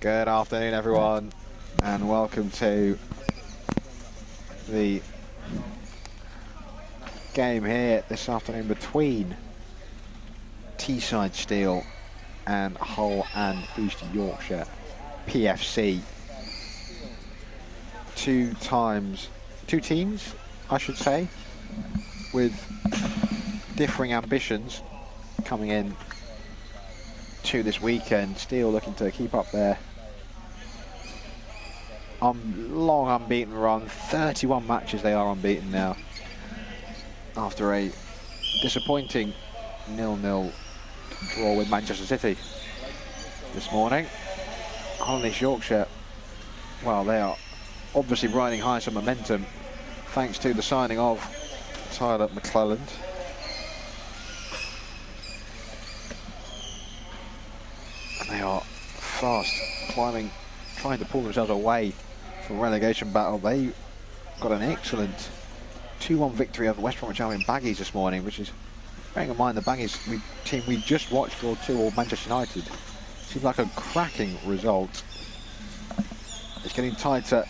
Good afternoon, everyone, and welcome to the game here this afternoon between Teesside Steel and Hull and East Yorkshire PFC. Two teams, I should say, with differing ambitions coming in to this weekend. Steel looking to keep up their long unbeaten run. 31 matches they are unbeaten now after a disappointing 0-0 draw with Manchester City this morning. Hull and East Yorkshire, well, they are obviously riding high some momentum thanks to the signing of Tyler McClelland. And they are fast climbing, trying to pull themselves away from relegation battle. They got an excellent 2-1 victory over West Bromwich Albion Baggies this morning, which is, bearing in mind the Baggies team we just watched for 2-2 Manchester United. Seems like a cracking result. It's getting tighter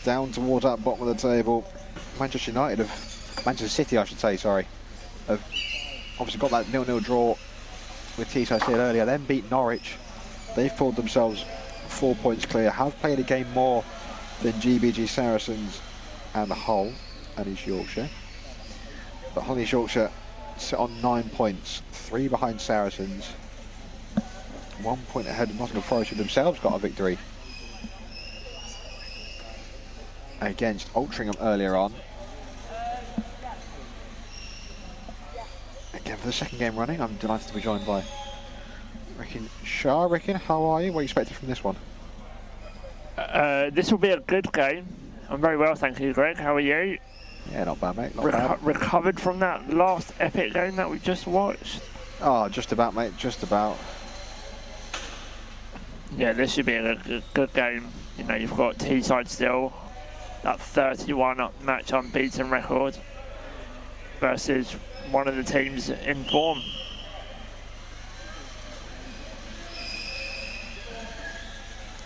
down towards that bottom of the table. Manchester City, I should say, sorry, have obviously got that 0-0 draw with Teesside Steel earlier, then beat Norwich. They've pulled themselves 4 points clear, have played a game more than GBG Saracens and Hull and East Yorkshire. But Hull and East Yorkshire sit on 9 points, 3 behind Saracens, 1 point ahead of Nottingham Forest, who themselves got a victory against Altrincham earlier on. Again, for the second game running, I'm delighted to be joined by Ricken Shah. Ricken, how are you? What are you expecting from this one? This will be a good game. I'm very well, thank you, Greg. How are you? Yeah, not bad, mate. Not bad. Recovered from that last epic game that we just watched? Oh, just about, mate. Just about. Yeah, this should be a good game. You know, you've got Teesside Steel, that 31 match unbeaten record, versus one of the teams in form.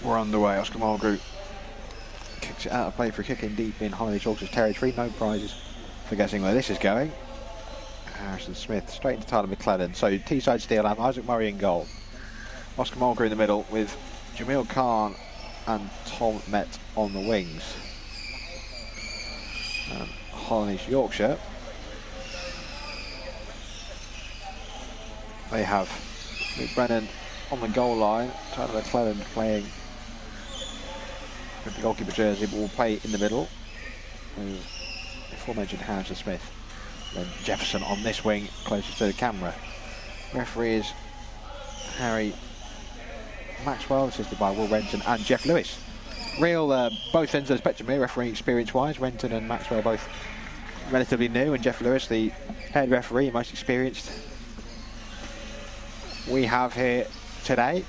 We're underway. Oscar Mulgrew kicks it out of play for a kick in deep in Hull and East Yorkshire's territory. No prizes for guessing where this is going. Harrison Smith straight into Tyler McClelland. So Teesside Steel have Isaac Murray in goal. Oscar Mulgrew in the middle with Jamil Khan and Tom Met on the wings. Hull and East Yorkshire, they have Luke Brennan on the goal line. Tyler McClelland playing with the goalkeeper jersey, but will play in the middle with the aforementioned Harrison Smith. Then Jefferson on this wing, closest to the camera. Referee is Harry Maxwell, assisted by Will Renton and Jeff Lewis. Real both ends of the spectrum here, refereeing experience-wise. Renton and Maxwell both relatively new, and Jeff Lewis, the head referee, most experienced we have here today.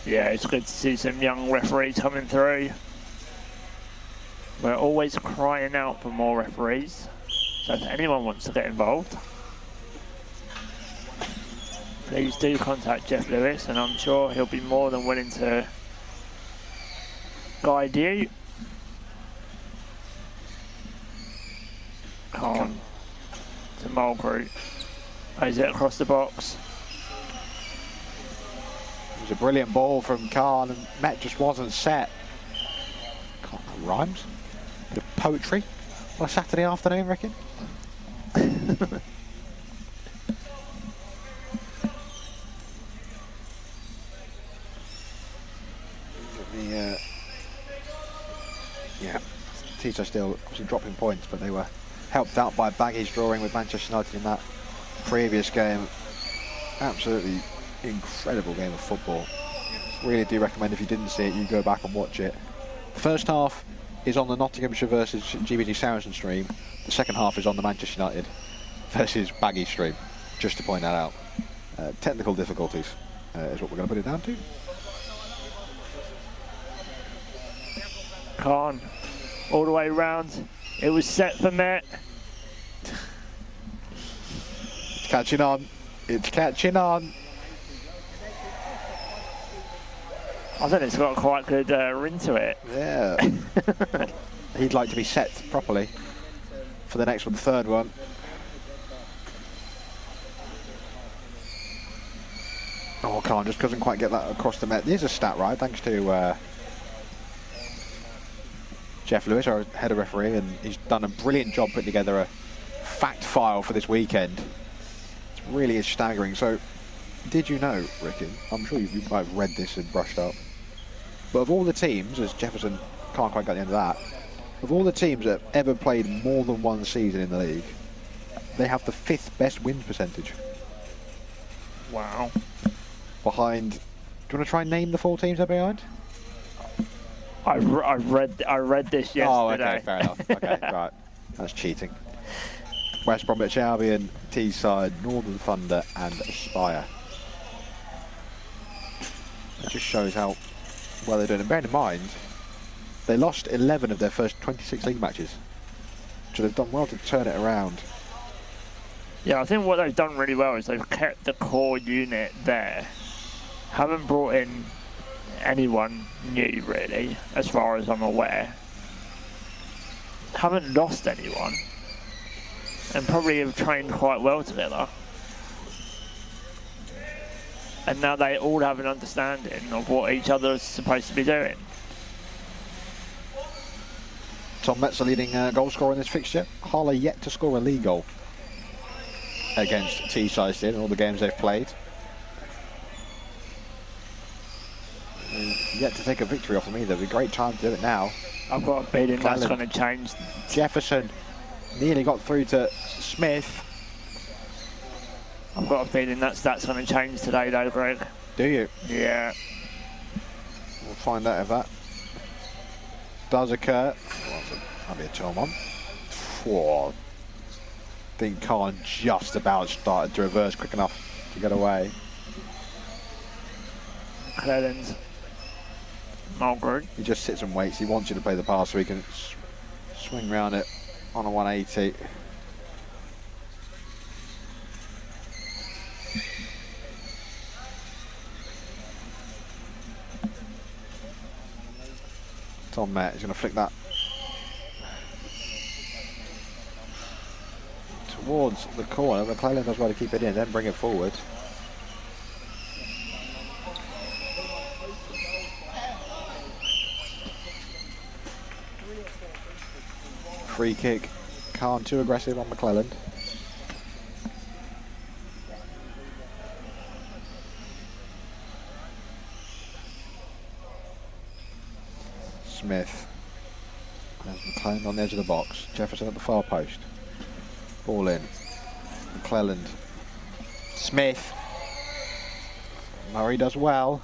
Yeah, it's good to see some young referees coming through. We're always crying out for more referees, so if anyone wants to get involved, please do contact Jeff Lewis, and I'm sure he'll be more than willing to guide you. Khan to Mulgrew. Plays it across the box. It was a brilliant ball from Khan, and Met just wasn't set. God, that rhymes. Bit of poetry on a Saturday afternoon, reckon. Yeah, Teesside still obviously dropping points, but they were helped out by Baggies drawing with Manchester United in that previous game. Absolutely incredible game of football. Really do recommend, if you didn't see it, you go back and watch it. The first half is on the Nottinghamshire versus GBG Saracen stream. The second half is on the Manchester United versus Baggies stream, just to point that out. Technical difficulties is what we're going to put it down to. Khan, all the way round. It was set for Met. It's catching on. It's catching on. I think it's got quite good ring to it. Yeah. He'd like to be set properly for the next one, the third one. Oh, Khan just doesn't quite get that across the net. There's a stat, right? Thanks to Jeff Lewis, our head of referee, and he's done a brilliant job putting together a fact file for this weekend. It really is staggering. So, did you know, Ricky? I'm sure you might have read this and brushed up. But of all the teams, as Jefferson can't quite get the end of that, of all the teams that have ever played more than one season in the league, they have the 5th best win percentage. Wow. Behind, do you want to try and name the 4 teams they're behind? I read this yesterday. Oh, okay, fair enough. Okay, right. That's cheating. West Bromwich Albion, Teesside, Northern Thunder and Aspire. That just shows how well they're doing. And bearing in mind, they lost 11 of their first 26 league matches. So they've done well to turn it around. Yeah, I think what they've done really well is they've kept the core unit there. Haven't brought in anyone new, really, as far as I'm aware. Haven't lost anyone. And probably have trained quite well together. And now they all have an understanding of what each other is supposed to be doing. Tom Metz, the leading goal scorer in this fixture. Harlow yet to score a league goal against Teesside in all the games they've played. Yet to take a victory off them either. It'd be a great time to do it now. I've got a feeling that's going to change. Jefferson nearly got through to Smith. I've got a feeling that's going to change today though, Greg. Do you? Yeah. We'll find out if that does occur. That'll be a turn one. Whoa. I think Khan just about started to reverse quick enough to get away. Clellens. Mulgrew. He just sits and waits. He wants you to play the pass so he can swing round it on a 180. Tom Met is going to flick that towards the corner. McClellan does well to keep it in, then bring it forward. Free kick. Khan too aggressive on McClelland. Smith. There's McClelland on the edge of the box. Jefferson at the far post. Ball in. McClelland. Smith. Murray does well.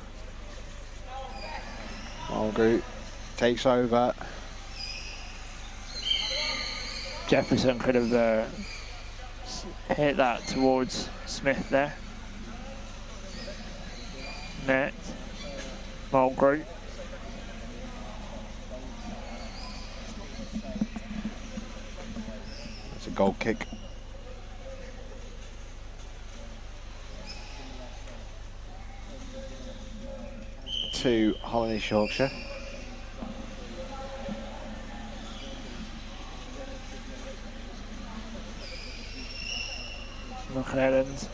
Mulgrew takes over. Jefferson could have hit that towards Smith there. Net. Mulgrew. That's a goal kick. To Holland East Yorkshire. McClelland.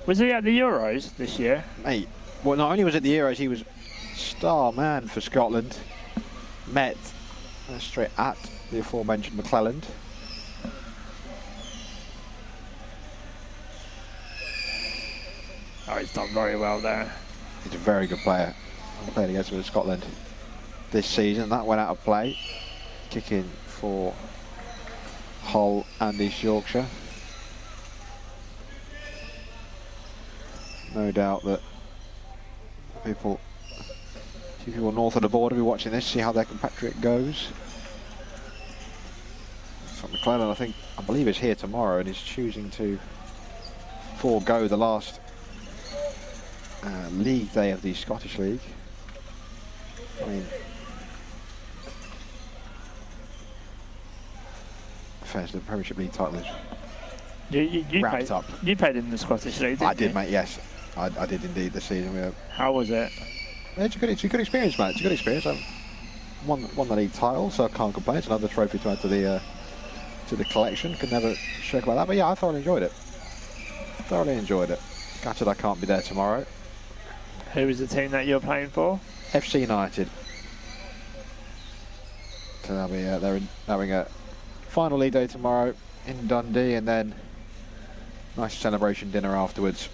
Was he at the Euros this year? Mate, well, not only was it the Euros, he was star man for Scotland. Met straight at the aforementioned McClelland. Oh, he's done very well there. He's a very good player. I'm playing against him in Scotland this season. That went out of play. Kicking for Hull and East Yorkshire. No doubt that few people north of the border will be watching this, see how their compatriot goes. So McClelland, I believe is here tomorrow and is choosing to forego the last league day of the Scottish League. I mean, fair to the Premiership League title is you wrapped up. You played in the Scottish League, didn't you? I did, mate, yes. I did indeed this season. How was it? It's a good experience, mate. It's a good experience. I've won the league title, so I can't complain. It's another trophy to add to the collection. Could never shirk about that. But yeah, I thoroughly enjoyed it. Gutted I can't be there tomorrow. Who was the team that you're playing for? FC United. So they'll be they're having a final league day tomorrow in Dundee, and then nice celebration dinner afterwards.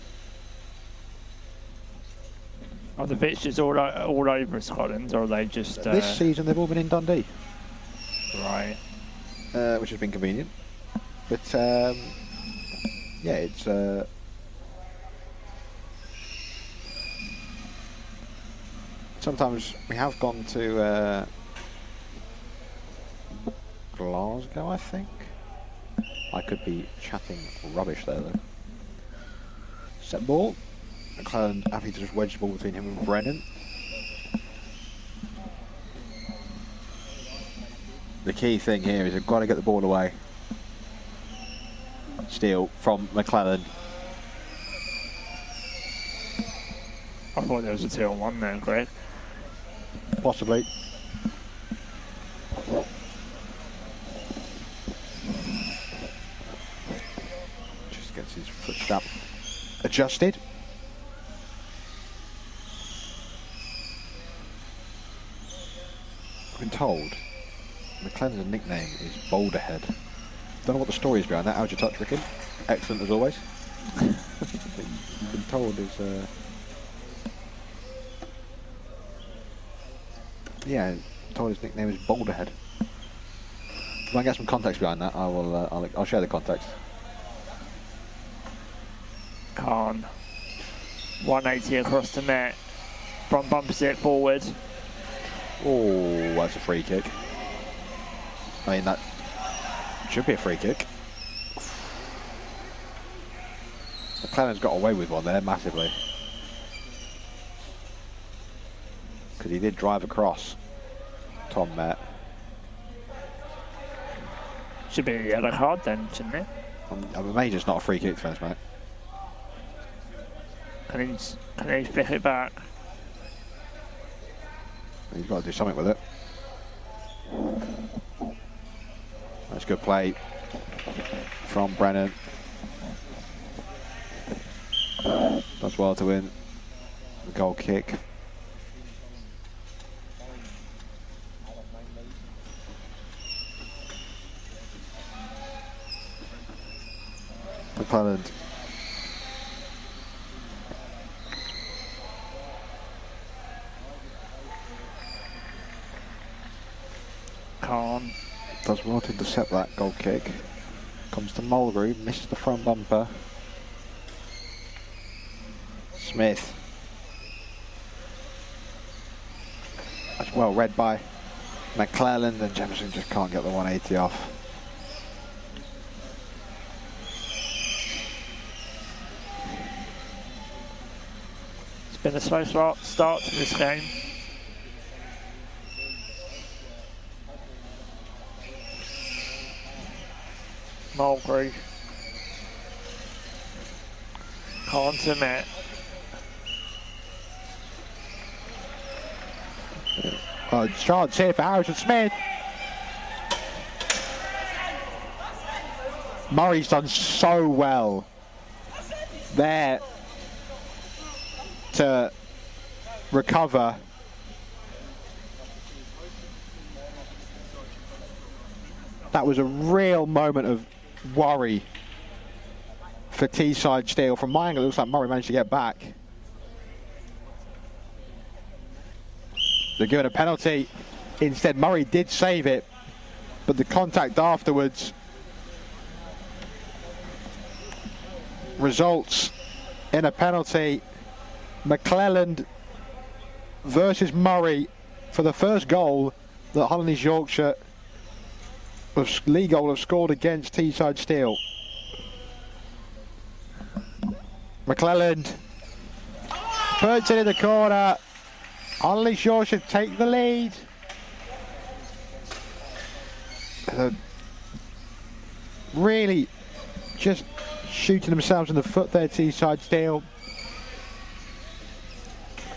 Are the fixtures all over Scotland, or are they just... This season they've all been in Dundee. Right. Which has been convenient. But, yeah, it's... sometimes we have gone to Glasgow, I think. I could be chatting rubbish there, though. Set ball. McClelland happy to just wedge the ball between him and Brennan. The key thing here is we've got to get the ball away. Steal from McClelland. I thought there was a 2-on-1 there, Greg. Possibly. Just gets his foot strap adjusted. I've been told McClelland's nickname is Boulderhead. Don't know what the story is behind that. How's your touch, Rickon? Excellent as always. I've been told his yeah, told his nickname is Boulderhead. If I can get some context behind that, I will. I'll share the context. Khan. 180 across the net. Front bumpers it forward. Oh, that's a free kick. I mean, that should be a free kick. McClelland's got away with one there massively. Because he did drive across Tom Met. Should be a yellow card then, shouldn't it? I'm amazed it's not a free kick defence, mate. Can he pick it back? He's got to do something with it. That's good play from Brennan. Does well to win the goal kick. McClelland. Khan. Does well to intercept that goal kick. Comes to Mulgrew, misses the front bumper. Smith. That's well read by McClelland, and Jefferson just can't get the 180 off. It's been a slow start to this game. Mulgrew. Khan to Met. Chance here for Harrison Smith. Murray's done so well there to recover. That was a real moment of worry for Teesside Steel. From my angle, it looks like Murray managed to get back. They're given a penalty. Instead, Murray did save it, but the contact afterwards results in a penalty. McClelland versus Murray for the first goal that Hull and East Yorkshire league goal have scored against Teesside Steel. McClelland puts it in the corner. Hull and East Yorkshire take the lead. Really just shooting themselves in the foot there, Teesside Steel.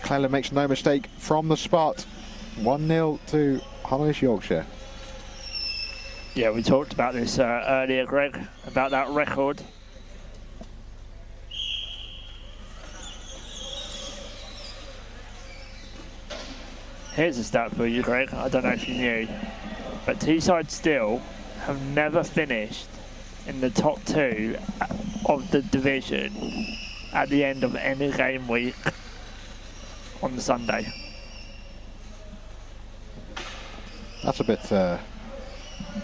McClelland makes no mistake from the spot. 1-0 to Hollis Yorkshire. Yeah, we talked about this earlier, Greg, about that record. Here's a stat for you, Greg. I don't know if you knew, but Teesside still have never finished in the top 2 of the division at the end of any game week on the Sunday. That's a bit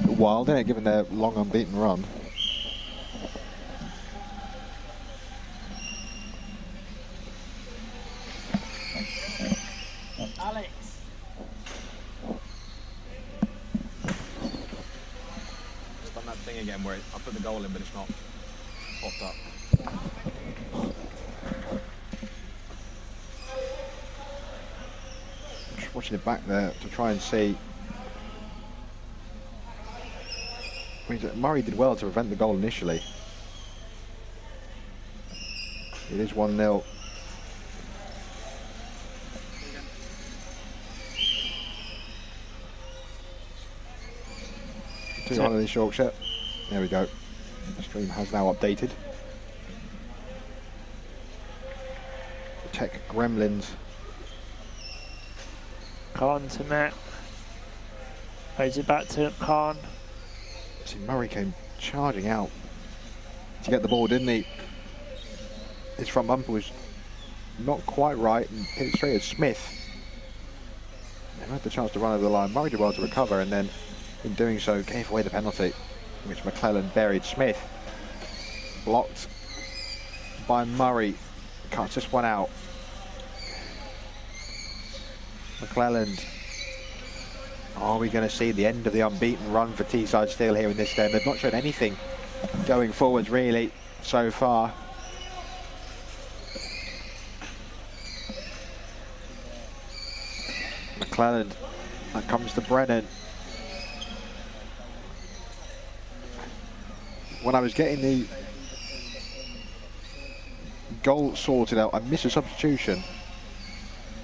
wild, isn't it, given their long unbeaten run? Alex. It's done that thing again where I put the goal in but it's not popped up. Just watching it back there to try and see. Murray did well to prevent the goal initially. It is 1-0. To Hollis Yorkshire. There we go. The stream has now updated. Tech Gremlins. Khan to Matt. Plays it back to Khan. See, Murray came charging out to get the ball, didn't he? His front bumper was not quite right and hit it straight at Smith. They had the chance to run over the line. Murray did well to recover, and then in doing so gave away the penalty, which McClelland buried. Smith blocked by Murray. Cuts this one out. McClelland. Are we going to see the end of the unbeaten run for Teesside Steel here in this game? They've not shown anything going forwards really so far. McClelland, that comes to Brennan. When I was getting the goal sorted out, I missed a substitution.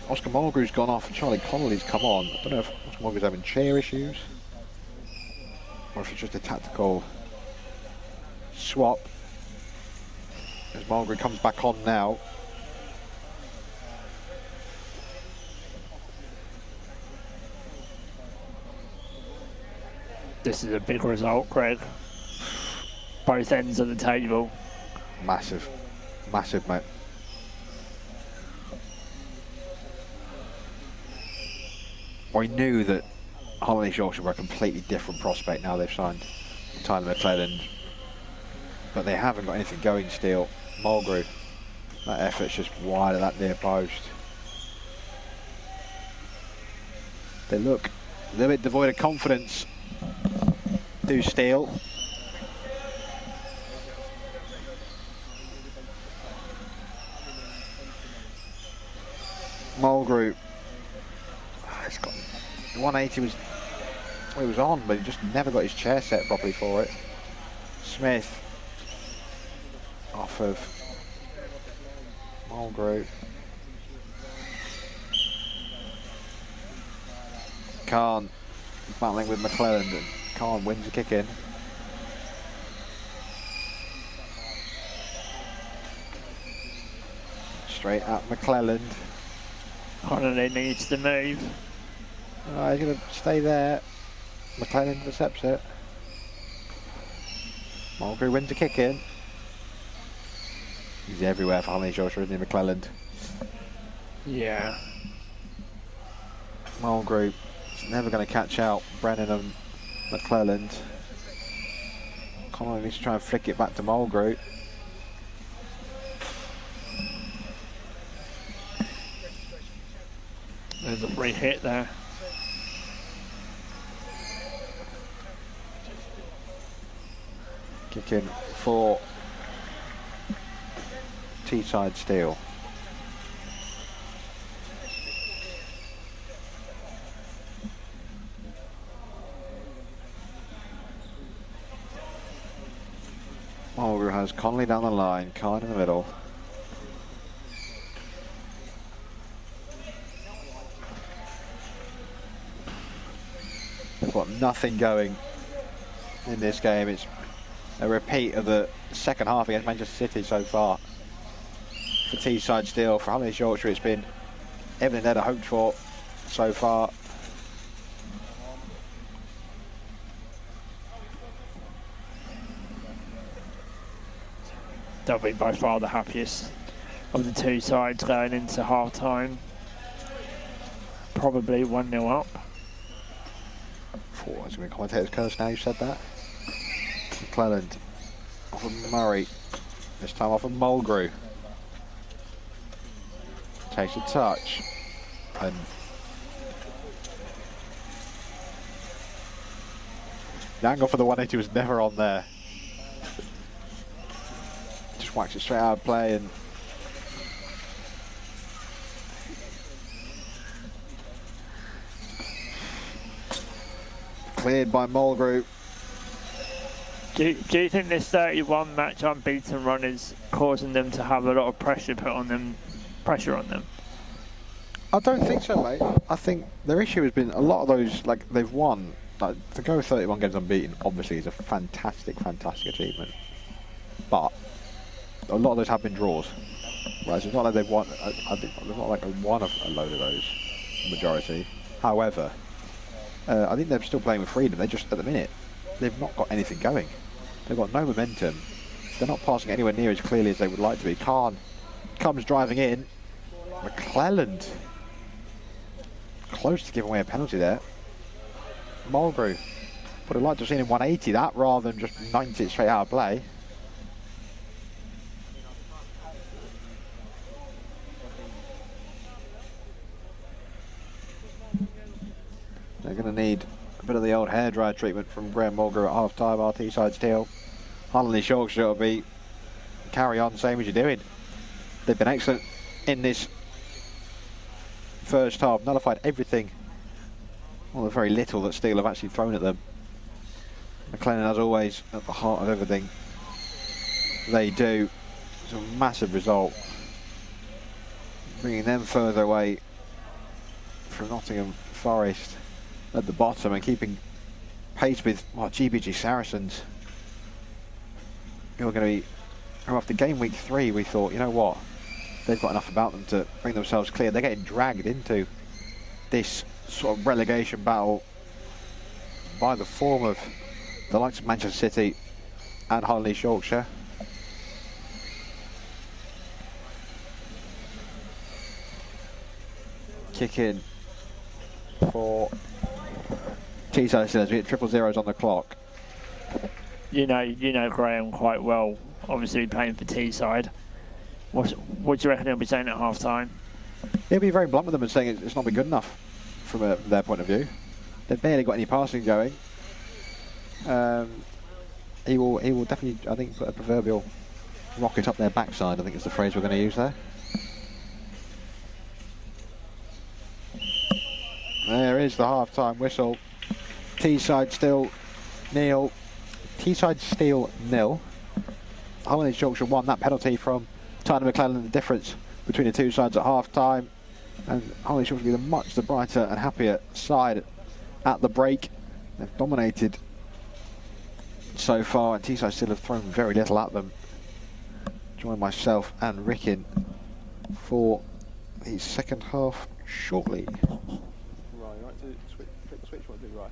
Oscar Mulgrew's gone off and Charlie Connolly's come on. I don't know if Oscar Mulgrew's having chair issues or if it's just a tactical swap. As Mulgrew comes back on now. This is a big result, Greg. Both ends of the table. Massive. Massive, mate. We knew that Hollis Yorkshire were a completely different prospect now they've signed Tyler McClelland. But they haven't got anything going still. Mulgrew, that effort's just wide of that near post. They look a little bit devoid of confidence. Do Steele. Mulgrew. It's got 180 was what he was on, but he just never got his chair set properly for it. Smith off of Mulgrew. Khan battling with McClelland, and Khan wins the kick in. Straight at McClelland. Connolly needs to move. He's going to stay there. McClelland intercepts it. Mulgrew wins the kick in. He's everywhere for Hollis Yorkshire, isn't he, McClelland? Yeah. Mulgrew is never going to catch out Brennan and McClelland. Connolly needs to try and flick it back to Mulgrew. There's a free hit there. Kick in for Teesside Steel. Mulgrew has Connolly down the line, Khan in the middle. nothing going in this game. It's a repeat of the second half against Manchester City so far. For Teesside Steel, for Hull Yorkshire, it's been everything they'd hoped for so far. They'll be by far the happiest of the two sides going into half-time. Probably 1-0 up. Oh, it's going to be commentator's curse now you said that. McClelland off of Murray. This time off of Mulgrew. Takes a touch. And the angle for the 180 was never on there. Just whacks it straight out of play and cleared by Mulgrew. Do you think this 31 match unbeaten run is causing them to have a lot of pressure put on them? I don't think so, mate. I think their issue has been a lot of those, like, they've won. Like, to go 31 games unbeaten, obviously, is a fantastic, fantastic achievement. But a lot of those have been draws. Whereas it's not like they've won. I think it's not like they've won a load of those, majority. However, I think they're still playing with freedom. They just, at the minute, they've not got anything going. They've got no momentum. They're not passing anywhere near as clearly as they would like to be. Khan comes driving in. McClelland close to giving away a penalty there. Mulgrew would have liked to have seen him 180 that rather than just 90 it straight out of play. They're going to need a bit of the old hairdryer treatment from Graham Mulgrew at half-time. Our Teesside Steel. Hull Yorkshire will be carry on same as you're doing. They've been excellent in this first half, nullified everything, well, the very little that Steel have actually thrown at them. McLennan, as always, at the heart of everything they do. It's a massive result, bringing them further away from Nottingham Forest at the bottom and keeping pace with GBG Saracens, who are going to be, after game week 3 we thought, you know what, they've got enough about them to bring themselves clear. They're getting dragged into this sort of relegation battle by the form of the likes of Manchester City and Hull Yorkshire. Kick in for Teesside as we hit 000s on the clock. You know Graham quite well, obviously playing for Teesside. What do you reckon he'll be saying at half time? He'll be very blunt with them and saying it's not been good enough from their point of view. They've barely got any passing going. He will definitely, I think, put a proverbial rocket up their backside, I think is the phrase we're going to use there. There is the half-time whistle. Teesside Steel nil. Teesside Steel nil. Hull Yorkshire won that penalty from Tyler McClelland, the difference between the two sides at half-time. And Hull Yorkshire will be the much brighter and happier side at the break. They've dominated so far, and Teesside still have thrown very little at them. Join myself and Rick in for the second half shortly. Right, you right to flip the switch, what do right?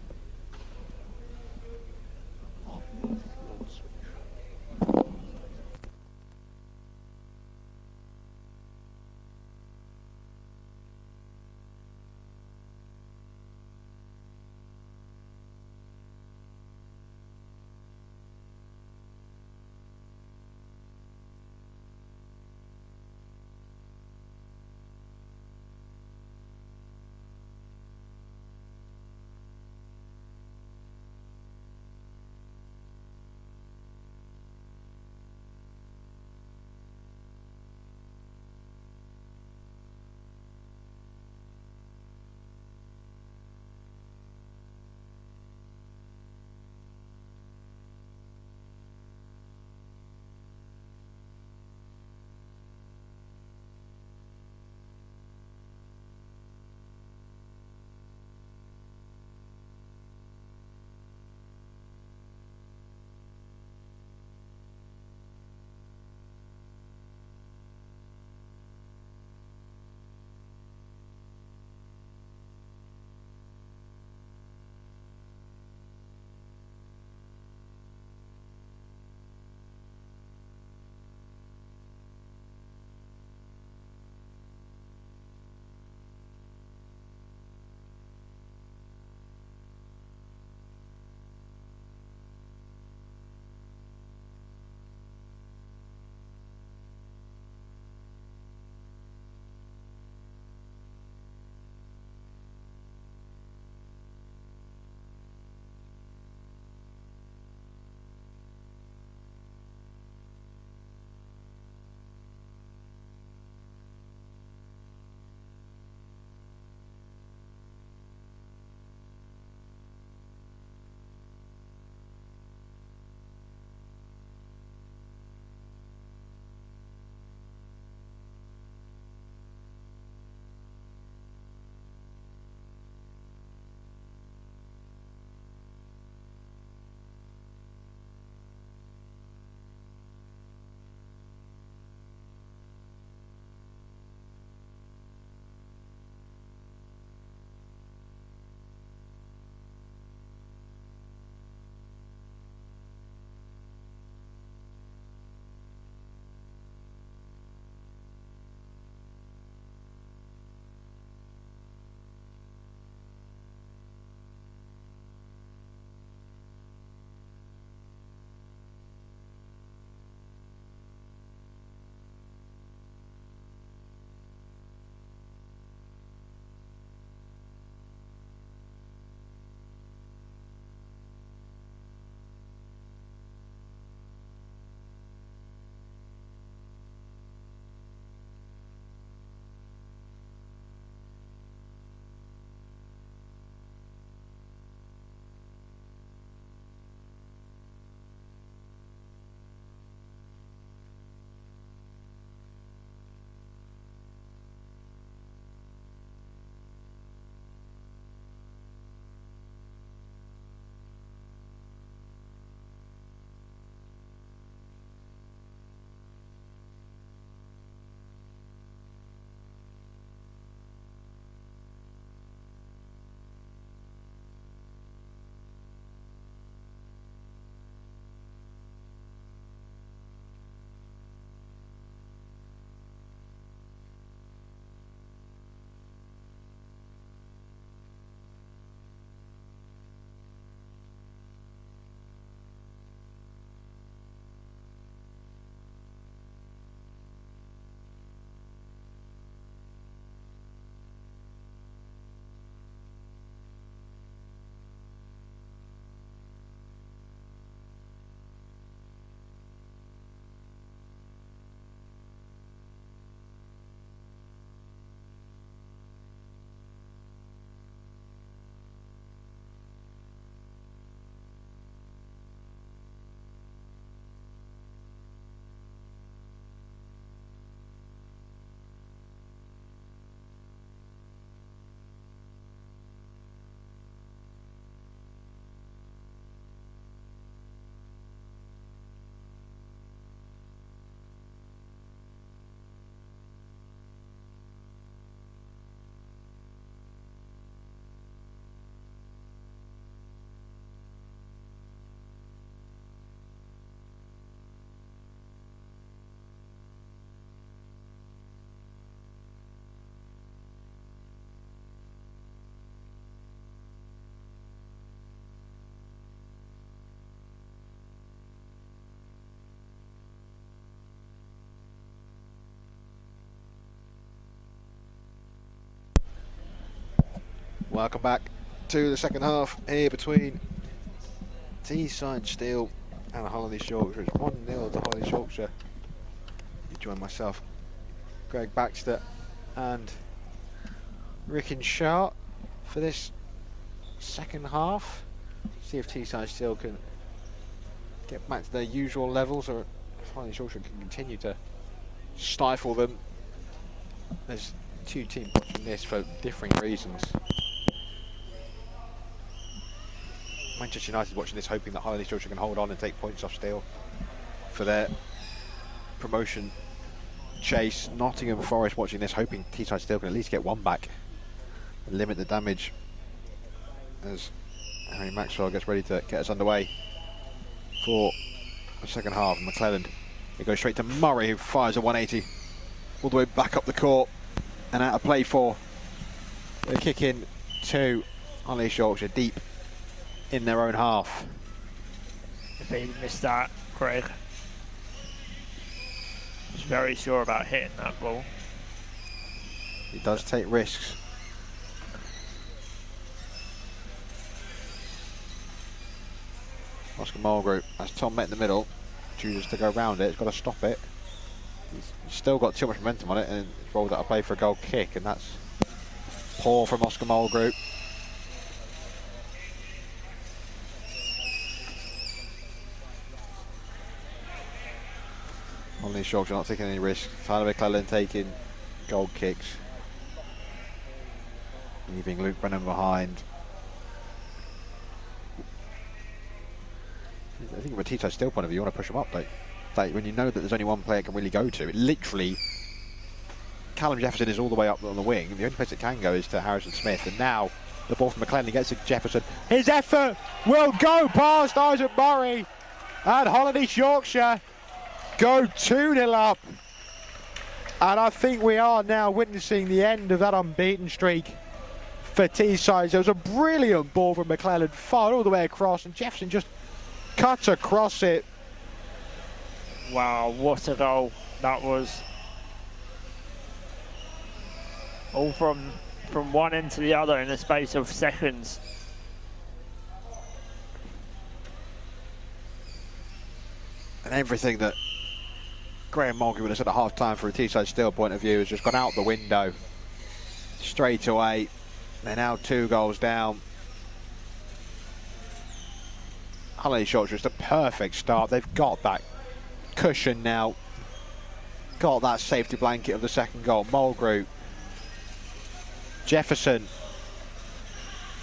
Welcome back to the second half here between Teesside Steel and Holiday Yorkshire. It's 1-0 to Holiday Yorkshire. You join myself, Greg Baxter and Rick Sharp for this second half. See if Teesside Steel can get back to their usual levels, or if Holiday Yorkshire can continue to stifle them. There's two teams watching this for differing reasons. Manchester United watching this hoping that Holiday Yorkshire can hold on and take points off Steel for their promotion chase. Nottingham Forest watching this hoping Teesside Steel can at least get one back and limit the damage as Harry Maxwell gets ready to get us underway for the second half. McClelland, it goes straight to Murray, who fires a 180 all the way back up the court and out of play for. They're kicking to Holiday Yorkshire deep in their own half. If he missed that, Craig was very sure about hitting that ball. He does take risks. Oscar Mulgrew has Tom met in the middle, chooses to go round it, he's got to stop it. He's still got too much momentum on it and it's rolled out a play for a goal kick, and that's poor from Oscar Mulgrew. Holiday Yorkshire not taking any risks. Tyler McClelland taking goal kicks, leaving Luke Brennan behind. I think from a Teesside Steel point of view, you want to push them up, like when you know that there's only one player it can really go to. It literally, Callum Jefferson is all the way up on the wing. The only place it can go is to Harrison Smith, and now the ball from McClelland gets to Jefferson. His effort will go past Isaac Murray, and Holiday Yorkshire go 2-0 up, and I think we are now witnessing the end of that unbeaten streak for Teesside. There was a brilliant ball from McClelland, fired all the way across, and Jefferson just cuts across it. Wow, what a goal that was. All from one end to the other in the space of seconds. And everything that Graham Mulgrew would have said at half time from a Teesside Steel point of view has just gone out the window straight away. They're now 2 goals down. Holiday Yorkshire, just a perfect start. They've got that cushion now, got that safety blanket of the second goal. Mulgrew, Jefferson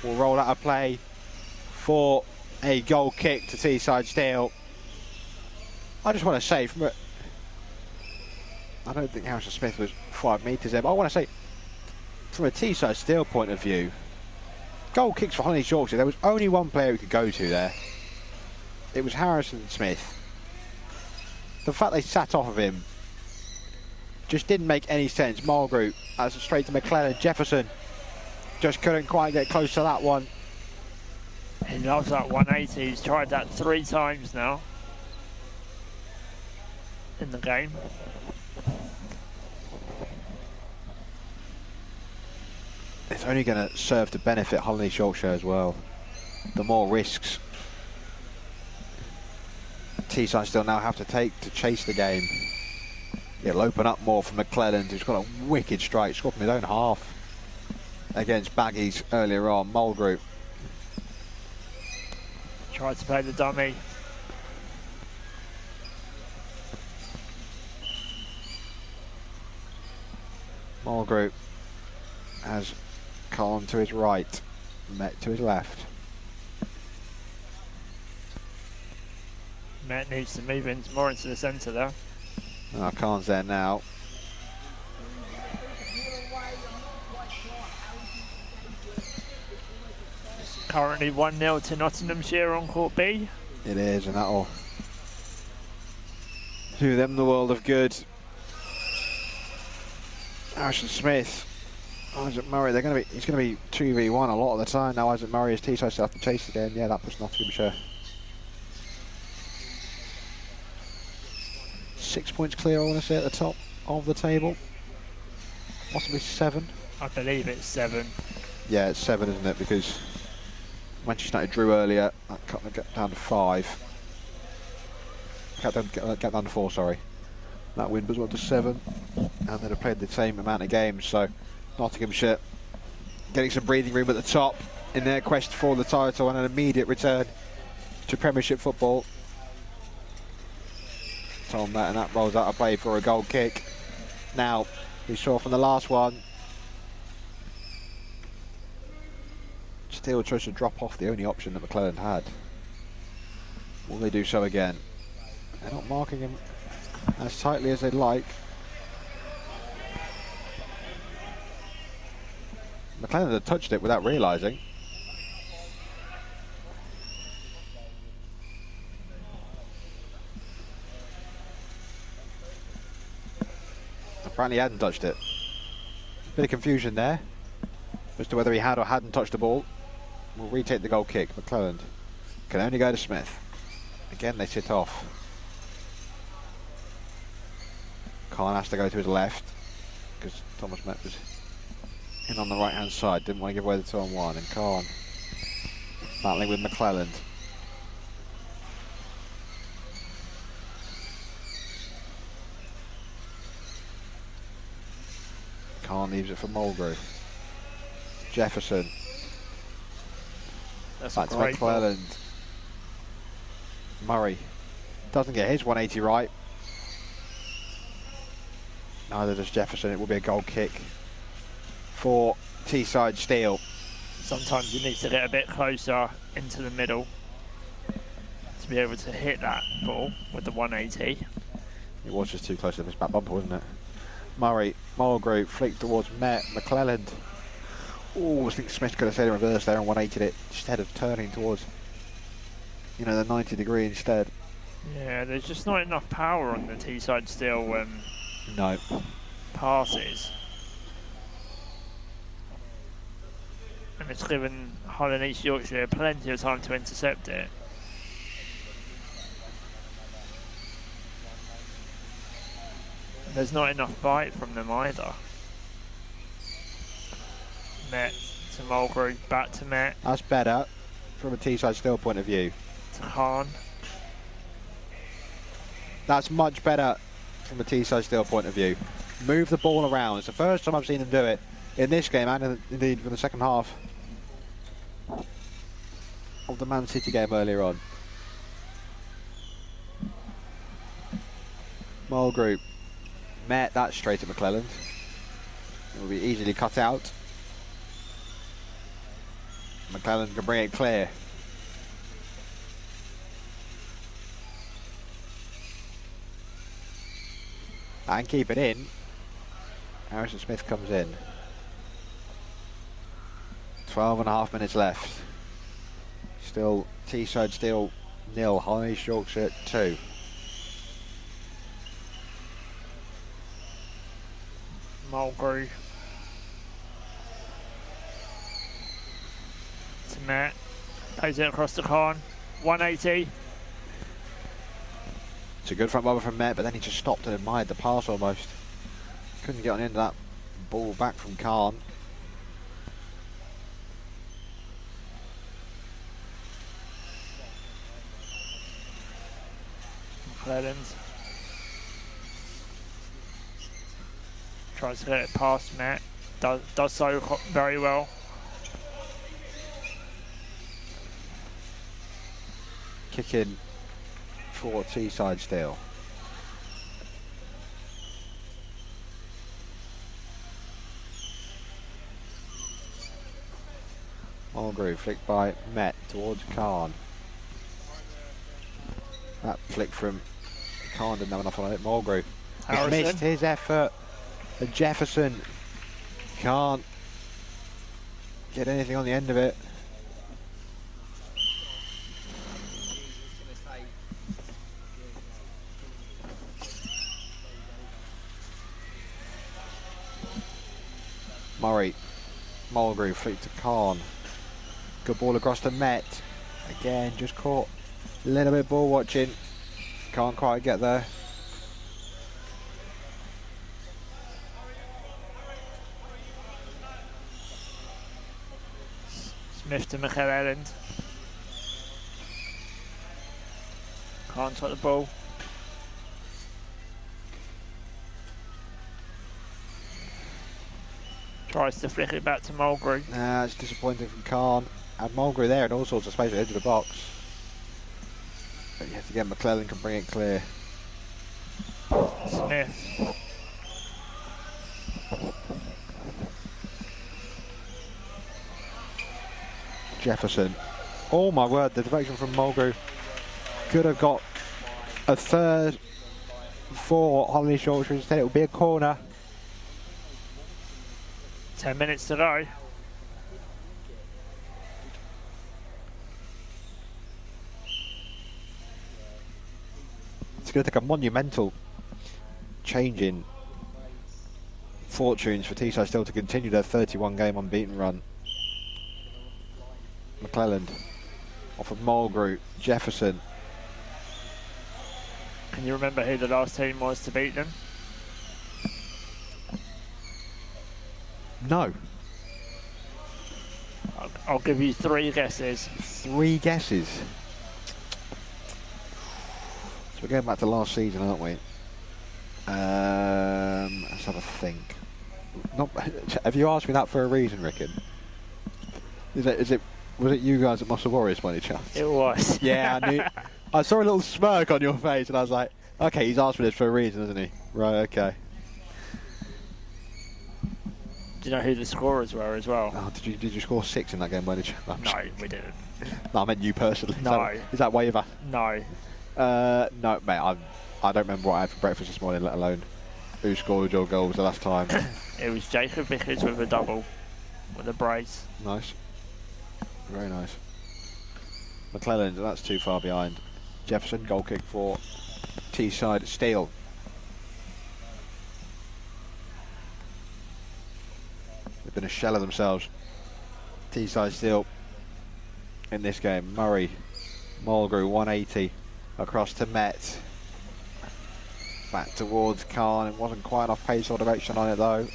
will roll out a play for a goal kick to Teesside Steel. I just want to say, I don't think Harrison Smith was 5 metres there, but I want to say, from a Teesside Steel point of view, goal kicks for Holiday Yorkshire, there was only one player who could go to there. It was Harrison Smith. The fact they sat off of him just didn't make any sense. Mulgrew as straight to McClelland. Jefferson just couldn't quite get close to that one. He loves that 180. He's tried that 3 times now in the game. It's only going to serve to benefit Holiday Yorkshire as well. The more risks Teesside Steel now have to take to chase the game. It'll open up more for McClelland, who's got a wicked strike, scored from his own half against Baggies earlier on. Mulgrew Tried to play the dummy. Mulgrew has Colin to his right, Met to his left. Met needs to move in more into the centre there. Khan's there now. Currently 1-0 to Nottinghamshire on court B. It is, and that'll do them the world of good. Harrison Smith, Isaac Murray, he's going to be 2v1 a lot of the time now. Isaac Murray is Teesside Steel to chase again. Yeah, that puts Nottinghamshire 6 points clear, I want to say, at the top of the table. Possibly 7. I believe it's 7. Yeah, it's 7, isn't it? Because Manchester United drew earlier. That cut them down to 5. Get down to 4, sorry. That win was 1 to 7. And they'd have played the same amount of games. So Nottinghamshire getting some breathing room at the top in their quest for the title and an immediate return to Premiership football. Tom that, and that rolls out a play for a goal kick. Now, we saw from the last one, Steele chose to drop off the only option that McClelland had. Will they do so again? They're not marking him as tightly as they'd like. McClelland had touched it without realising. Apparently he hadn't touched it. Bit of confusion there as to whether he had or hadn't touched the ball. We'll retake the goal kick. McClelland can only go to Smith. Again they sit off. Khan has to go to his left because Thomas Met was in on the right hand side, didn't want to give away the 2-on-1, and Khan battling with McClelland. Khan leaves it for Mulgrew. Jefferson. That's back to McClelland. Murray doesn't get his 180 right. Neither does Jefferson. It will be a goal kick for Teesside Steel. Sometimes he needs to get a bit closer into the middle to be able to hit that ball with the 180. It was just too close to his back bumper, wasn't it? Murray, Mulgrew, flicked towards McClelland. Oh, I think Smith could have stayed in reverse there and 180'd it instead of turning towards, you know, the 90 degree instead. Yeah, there's just not enough power on the Teesside Steel no passes. And it's given Hull and East Yorkshire plenty of time to intercept it. There's not enough bite from them either. Met to Mulgrew, back to Met. That's better from a Teesside Steel point of view. To Khan. That's much better from a Teesside Steel point of view. Move the ball around. It's the first time I've seen them do it in this game and indeed for the second half of the Man City game earlier on. Mulgrew met that straight at McClelland. It will be easily cut out. McClelland can bring it clear. And keep it in. Harrison Smith comes in. 12.5 minutes left. Still Teesside Steel 0, Hull East Yorkshire 2. Mulgrew. To Matt. Plays it across the Khan. 180. It's a good front bobber from Met, but then he just stopped and admired the pass almost. Couldn't get on into that ball back from Khan. McClelland tries to get it past Matt. Does so very well. Kick in for Teesside Steel. Mulgrew flicked by Met towards Khan. That flick from Khan didn't have enough on it. Mulgrew has missed his effort. And Jefferson can't get anything on the end of it. Murray, Mulgrew flicked to Khan. Good ball across to Met. Again, just caught a little bit of ball watching. Can't quite get there. Smith to McClelland. Can't touch the ball. Tries to flick it back to Mulgrew. Nah, it's disappointing from Khan. And Mulgrew there in all sorts of space at the edge of the box. But yet again, McClelland can bring it clear. Smith. Jefferson. Oh my word, the deflection from Mulgrew could have got a third for Holly Yorkshire. Instead it will be a corner. 10 minutes to go. It's going to take a monumental change in fortunes for Teesside still to continue their 31 game unbeaten run. McClelland off of Mulgrew, Jefferson. Can you remember who the last team was to beat them? No. I'll give you 3 guesses. 3 guesses. So we're going back to last season, aren't we? Let's have a think. Have you asked me that for a reason, Rickon? Was it you guys at Muscle Warriors by any chance? It was. Yeah, I knew. I saw a little smirk on your face, and I was like, "Okay, he's asked me this for a reason, hasn't he?" Right, okay. Do you know who the scorers were as well? Oh, did you score 6 in that game by any chance? No, we didn't. No, I meant you personally. No. Is that waiver? No. No, mate. I don't remember what I had for breakfast this morning, let alone who scored your goals the last time. It was Jacob Vickers with a double, with a brace. Nice. Very nice. McClelland, that's too far behind. Jefferson, goal kick for Teesside. Steele. They've been a shell of themselves. Teesside still in this game. Murray, Mulgrew, 180 across to Met. Back towards Khan. It wasn't quite enough pace or direction on it though.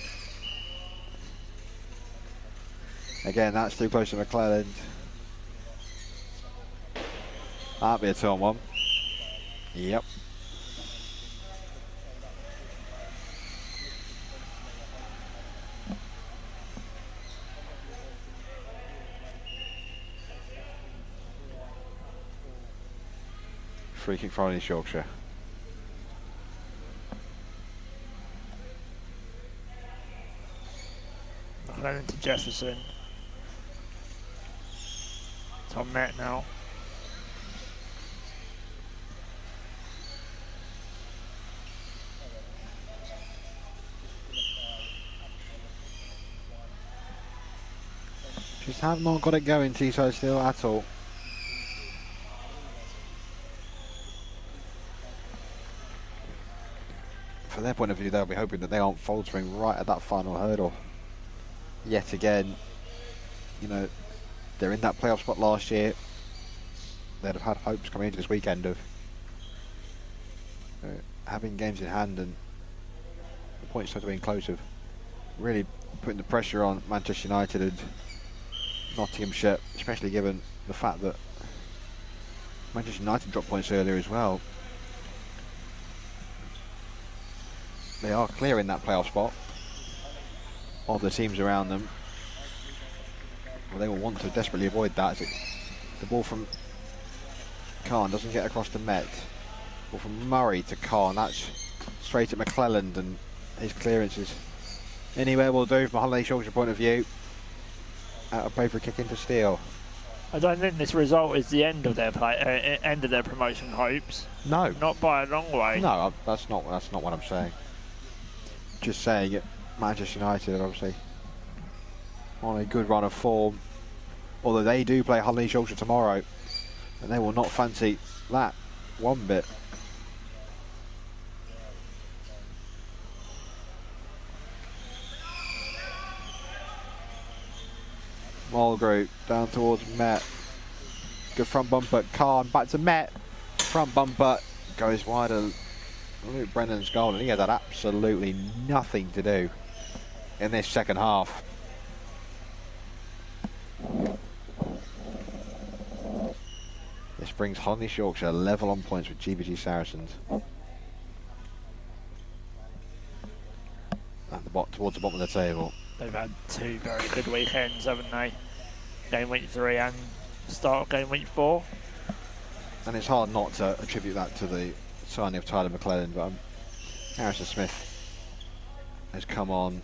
Again, that's too close to McClelland. That'll be a turn one. Yep. Free kick for East Yorkshire. McClelland to Jefferson. It's on Met now. Just have not got it going, Teesside still at all. From their point of view, they'll be hoping that they aren't faltering right at that final hurdle. Yet again, you know, they're in that playoff spot last year. They'd have had hopes coming into this weekend of having games in hand and the points started being close, of really putting the pressure on Manchester United and Nottinghamshire, especially given the fact that Manchester United dropped points earlier as well. They are clearing that playoff spot of the teams around them. Well, they will want to desperately avoid that. As the ball from Khan doesn't get across to Met. Ball from Murray to Khan. That's straight at McClelland, and his clearances anywhere will do from a Holiday Yorkshire point of view. Out of play for a kick into Steele. I don't think this result is the end of their end of their promotion hopes. No, not by a long way. No, that's not what I'm saying. Just saying it. Manchester United are obviously on a good run of form, although they do play Hull East Yorkshire tomorrow, and they will not fancy that one bit. Mulgrew down towards Met. Good front bumper. Khan back to Met. Front bumper goes wide of Luke Brennan's goal, and he has had absolutely nothing to do in this second half. brings Holnish Yorkshire level on points with GBG Saracens. At the towards the bottom of the table. They've had 2 very good weekends, haven't they? Game week 3 and start of game week 4. And it's hard not to attribute that to the signing of Tyler McClellan, but Harrison Smith has come on.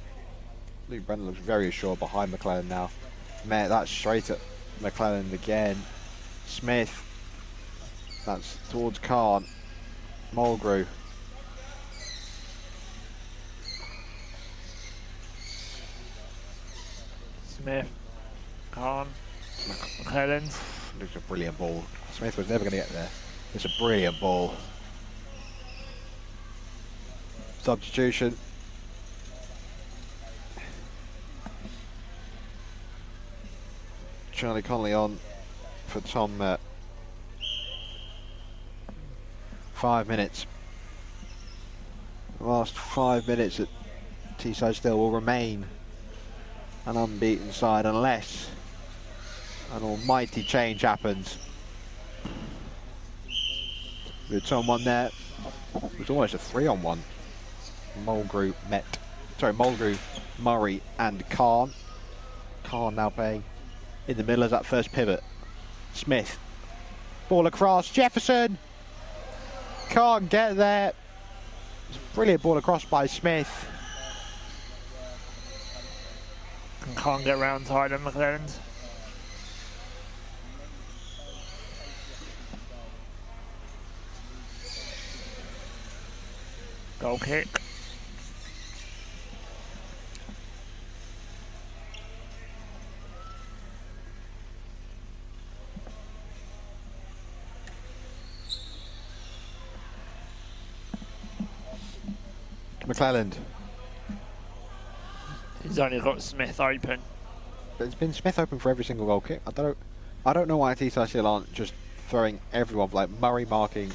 Luke Brennan looks very assured behind McClellan now. Met that straight at McClellan again. Smith, that's towards Khan. Mulgrew. Smith, Khan, McClellan. Looks a brilliant ball. Smith was never going to get there. It's a brilliant ball. Substitution. Charlie Connolly on for Tom Met. 5 minutes. The last 5 minutes at Teesside still will remain an unbeaten side unless an almighty change happens. With someone there, it was almost a 3-on-1. Mulgrew, Murray and Khan. Khan now playing in the middle as that first pivot. Smith, ball across, Jefferson can't get there. It's a brilliant ball across by Smith. And can't get round Tyler McClellan. Goal kick. McClelland. He's only got Smith open. But it's been Smith open for every single goal kick. I don't know why Teesside still aren't just throwing everyone, like Murray marking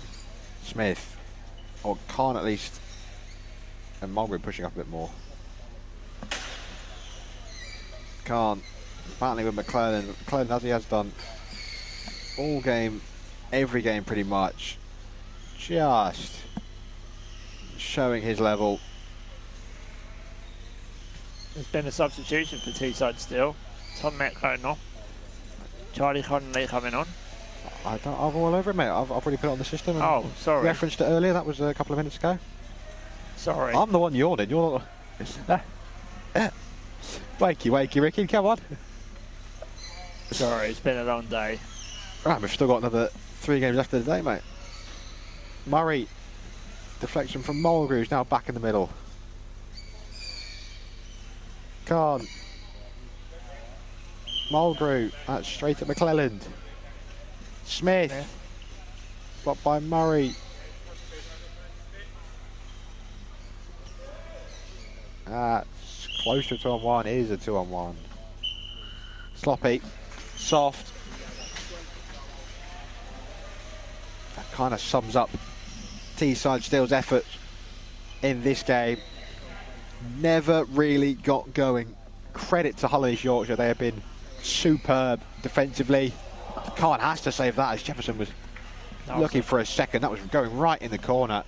Smith, or Khan at least, and Mulgrew pushing up a bit more. Khan battling with McClellan. McClellan, as he has done all game, every game pretty much, just showing his level. There's been a substitution for Teesside still. Tom Met going on. Charlie Connolly coming on. I'm all over it, mate. I've already put it on the system. And oh, sorry. Referenced it earlier. That was a couple of minutes ago. Sorry. I'm the one yawning. You're not. Wakey, Ricky. Come on. Sorry, it's been a long day. Right, we've still got another 3 games left of the day, mate. Murray. Deflection from Mulgrew, who's now back in the middle. Khan. Mulgrew, that's straight at McClelland. Smith. Blocked by Murray. It's close to a 2-on-1, it is a 2-on-1. Sloppy, soft. That kind of sums up Teesside Steel's effort in this game. Never really got going. Credit to Holnish Yorkshire, they have been superb defensively. Khan has to save that as Jefferson was looking for a second. That was going right in the corner.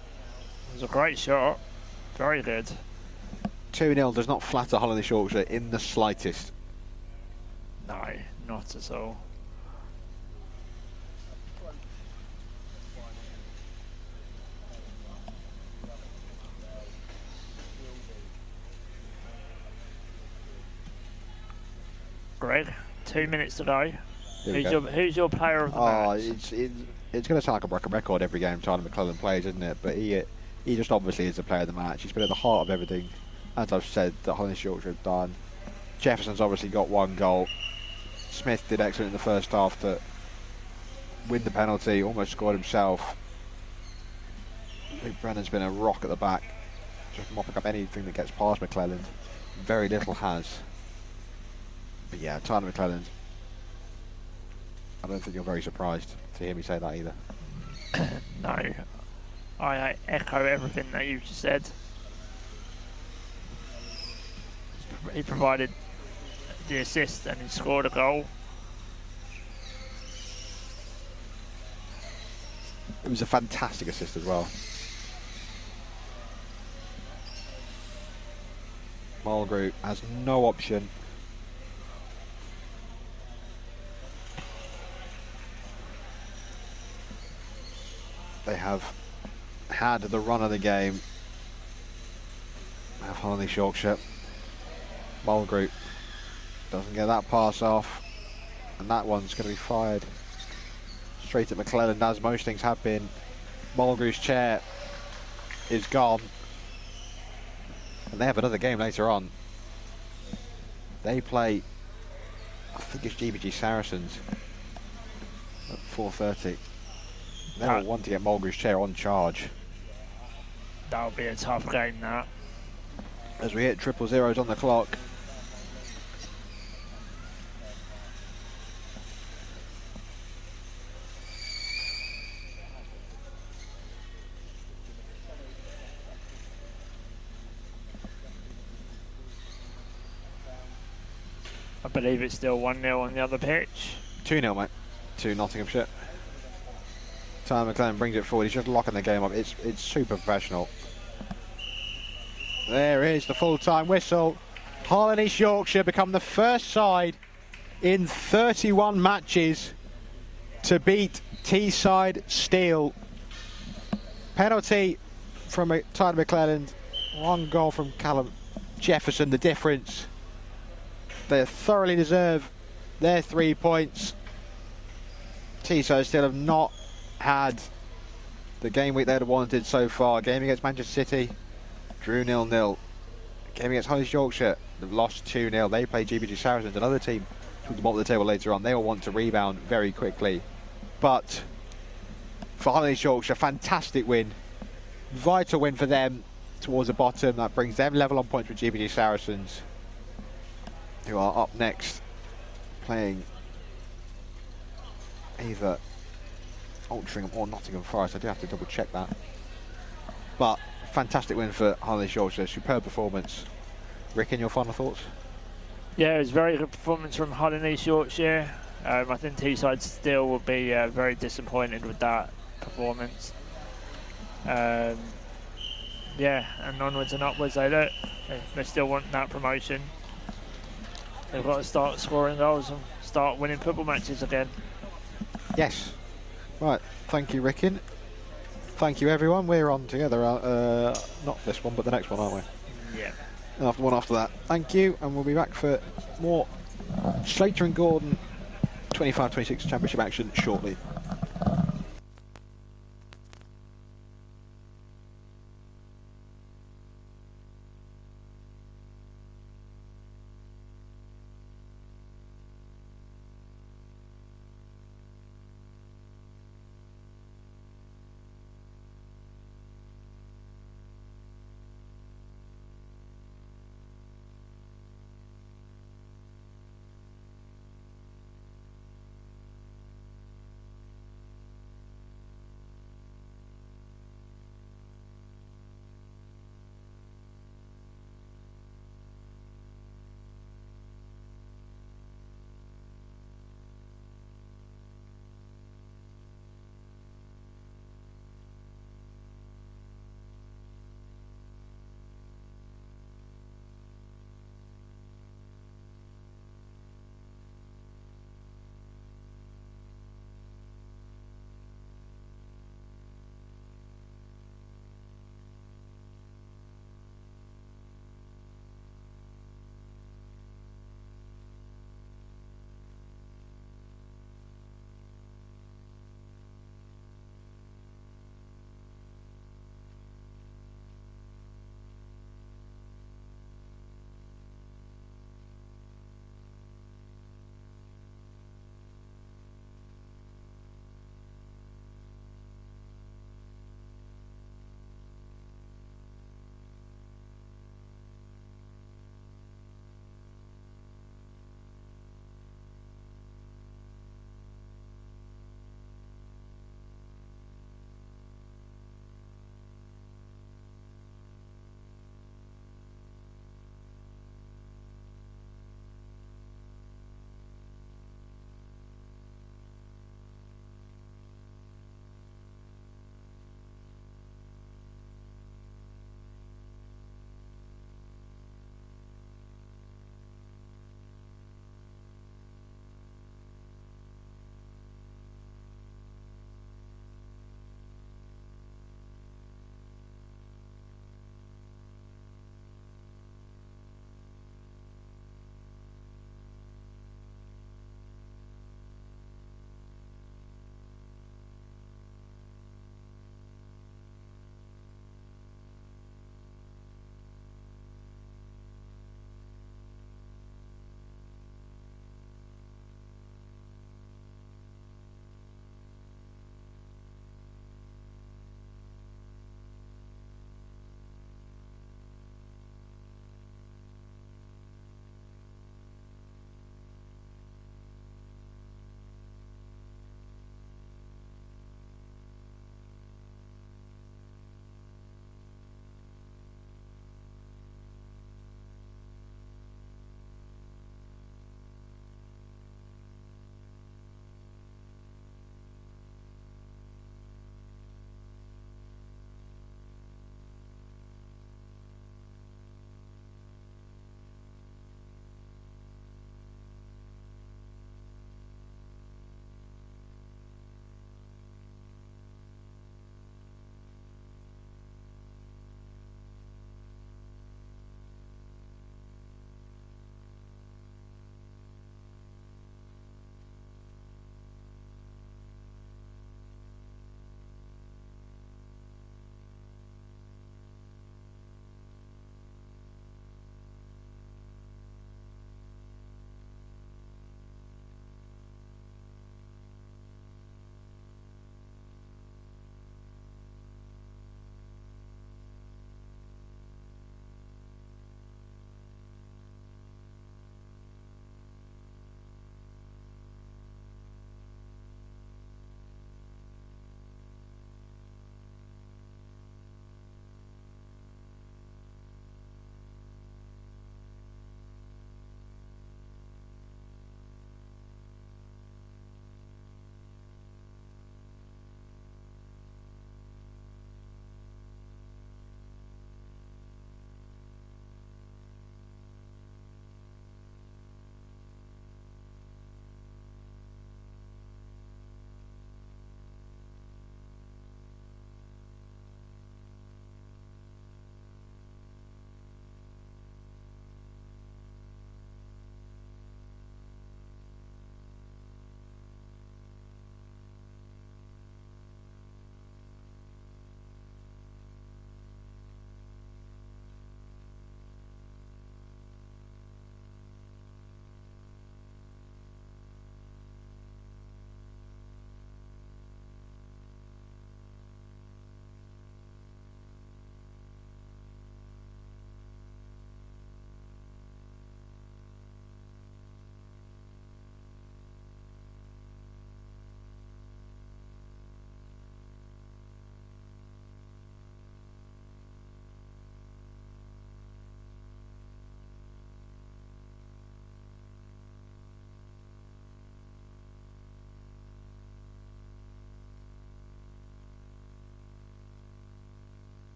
It was a great shot. Very good. 2-0 does not flatter Holnish Yorkshire in the slightest. No, not at all. Greg, 2 minutes to go. Who's your player of the match? It's going to sound like a broken record every game Tyler McClellan plays, isn't it? But he just obviously is the player of the match. He's been at the heart of everything, as I've said, that Holnish Yorkshire have done. Jefferson's obviously got 1 goal. Smith did excellent in the first half to win the penalty, almost scored himself. Luke Brennan's been a rock at the back, just mopping up anything that gets past McClellan. Very little has. But yeah, Tyler McClellan, I don't think you're very surprised to hear me say that either. No, I echo everything that you've just said. He provided the assist and he scored a goal. It was a fantastic assist as well. Mulgrew has no option. They have had the run of the game. Have Holland East Yorkshire. Mulgrew doesn't get that pass off, and that one's going to be fired straight at McClelland, as most things have been. Mulgrew's chair is gone, and they have another game later on. They play, I think it's GBG Saracens at 4:30. They will want to get Mulgrew's chair on charge. That'll be a tough game, that. As we hit triple zeros on the clock. I believe it's still 1-0 on the other pitch. 2-0, mate, to Nottinghamshire. Tyler McClelland brings it forward. He's just locking the game up. It's super professional. There is the full-time whistle. Holland East Yorkshire become the first side in 31 matches to beat Teesside Steel. Penalty from Tyler McClelland. 1 goal from Callum Jefferson. The difference. They thoroughly deserve their 3 points. Teesside Steel have not had the game week they'd have wanted so far. Game against Manchester City, drew 0-0. Game against Holland East Yorkshire, they've lost 2-0. They play GBG Saracens, another team towards the bottom of the table later on. They will want to rebound very quickly. But for Holland East Yorkshire, fantastic win. Vital win for them towards the bottom. That brings them level on points with GBG Saracens, who are up next, playing either Altrincham or Nottingham Forest. I do have to double check that. But fantastic win for Holland East Yorkshire. Superb performance. Rick, in your final thoughts? Yeah, it was a very good performance from Holland East Yorkshire. I think Teesside still will be very disappointed with that performance. Yeah, and onwards and upwards they look. They still want that promotion. They've got to start scoring goals and start winning football matches again. Yes. Right, thank you, Rickin. Thank you, everyone. We're on together. Not this one, but the next one, aren't we? Yeah. After one after that. Thank you, and we'll be back for more Slater and Gordon 25-26 Championship action shortly.